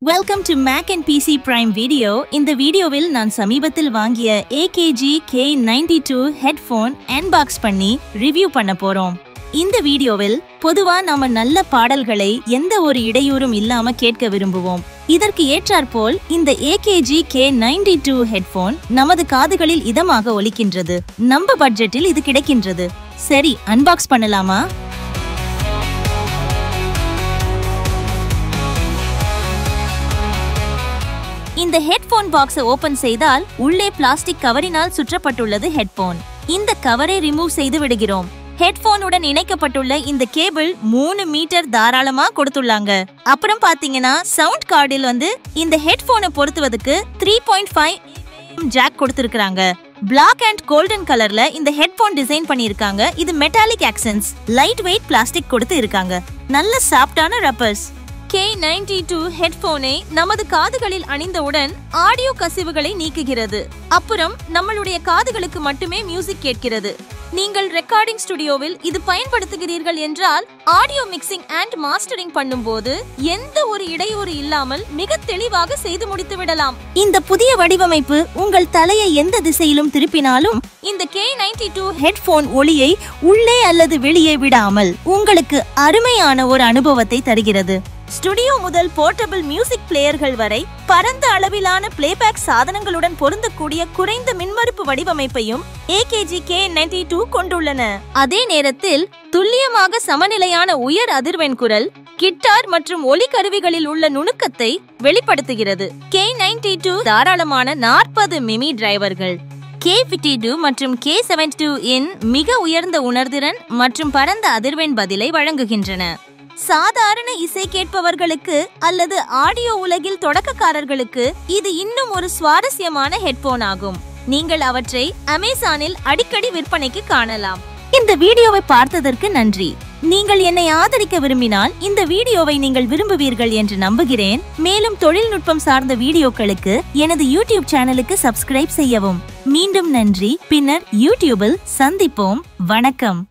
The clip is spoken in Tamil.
Welcome to Mac and PC Prime video. இந்த வீடியோவில் நான் சமீபத்தில் வாங்கிய AKG K92 ஹெட்போன் அன்பாக்ஸ் பண்ணி ரிவ்யூ பண்ண போறோம். இந்த வீடியோவில் பொதுவா நாம நல்ல பாடல்களை எந்த ஒரு இடையூறும் இல்லாம கேட்க விரும்புவோம். இதற்கு ஏற்றாற்போல் இந்த AKG K92 ஹெட்போன் நமது காதுகளில் இதமாக ஒலிக்கின்றது. நம்ம பட்ஜெட்டில் இது கிடைக்கின்றது. சரி, அன்பாக்ஸ் பண்ணலாமா? இந்த ஹெட்போன் பாக்ஸை ஓபன் செய்தால் உள்ளே பிளாஸ்டிக் கவரினால் சுற்றப்பட்டுள்ளது ஹெட்போன். இந்த கவரை ரிமூவ் செய்து விடுகிறோம். ஹெட்போனுடன் இணைக்கப்பட்டுள்ள இந்த கேபிள் 3 மீட்டர் தாராளமா கொடுத்துள்ளாங்க. அப்புறம் பாத்தீங்கன்னா சவுண்ட் கார்டில் இந்த ஹெட்போனை பொருத்துவதற்கு 3.5 ஜாக் கொடுத்திருக்காங்க. பிளாக் அண்ட் கோல்டன் கலர்ல இந்த ஹெட்போன் டிசைன் பண்ணிருக்காங்க. இது metallic actions, light weight plastic கொடுத்து இருக்காங்க. நல்ல சாஃப்டான ரப்பர்ஸ். K92 ஹெட்போனை நமது காதுகளில் அணிந்தவுடன் ஆடியோ கசிவுகளை நீக்குகிறது. அப்புறம் நம்மளுடைய காதுகளுக்கு மட்டுமே மியூசிக் கேட்கிறது. நீங்கள் ரெக்கார்டிங் ஸ்டுடியோவில் இது பயன்படுத்துகிறீர்கள் என்றால் ஆடியோ மிக்சிங் அண்ட் மாஸ்டரிங் பண்ணும்போது எந்த ஒரு இடையூறு இல்லாமல் மிக தெளிவாக செய்து முடித்து விடலாம். இந்த புதிய வடிவமைப்பு உங்கள் தலையை எந்த திசையிலும் திருப்பினாலும் இந்த K92 ஹெட்போன் ஒளியை உள்ளே அல்லது வெளியே விடாமல் உங்களுக்கு அருமையான ஒரு அனுபவத்தை தருகிறது. ஸ்டுடியோ முதல் போர்ட்டபிள் மியூசிக் பிளேயர்கள் வரை பரந்த அளவிலான பிளேபேக் சாதனங்களுடன் பொருந்தக்கூடிய குறைந்த மின்மறுப்பு வடிவமைப்பையும் AKG K92 கொண்டுள்ளன. அதே நேரத்தில் துல்லியமாக சமநிலையான உயர் அதிர்வெண் குரல், கிட்டார் மற்றும் ஒலி கருவிகளில் உள்ள நுணுக்கத்தை வெளிப்படுத்துகிறது. K92 தாராளமான 40 மிமி டிரைவர்கள், K52 மற்றும் K72 இன் மிக உயர்ந்த உணர்திறன் மற்றும் பரந்த அதிர்வெண் பதிலை வழங்குகின்றன. சாதாரண இசை கேட்பவர்களுக்கு அல்லது ஆடியோ உலகில் தொடக்கக்காரர்களுக்கு இது இன்னும் ஒரு சுவாரஸ்யமான ஹெட்போன் ஆகும். நீங்கள் அவற்றை அமேசானில் அடிக்கடி விற்பனைக்கு காணலாம். இந்த வீடியோவை பார்த்ததற்கு நன்றி. நீங்கள் என்னை ஆதரிக்க விரும்பினால் இந்த வீடியோவை நீங்கள் விரும்புவீர்கள் என்று நம்புகிறேன். மேலும் தொழில்நுட்பம் சார்ந்த வீடியோக்களுக்கு எனது யூடியூப் சேனலுக்கு சப்ஸ்கிரைப் செய்யவும். மீண்டும் நன்றி. பின்னர் யூடியூபில் சந்திப்போம். வணக்கம்.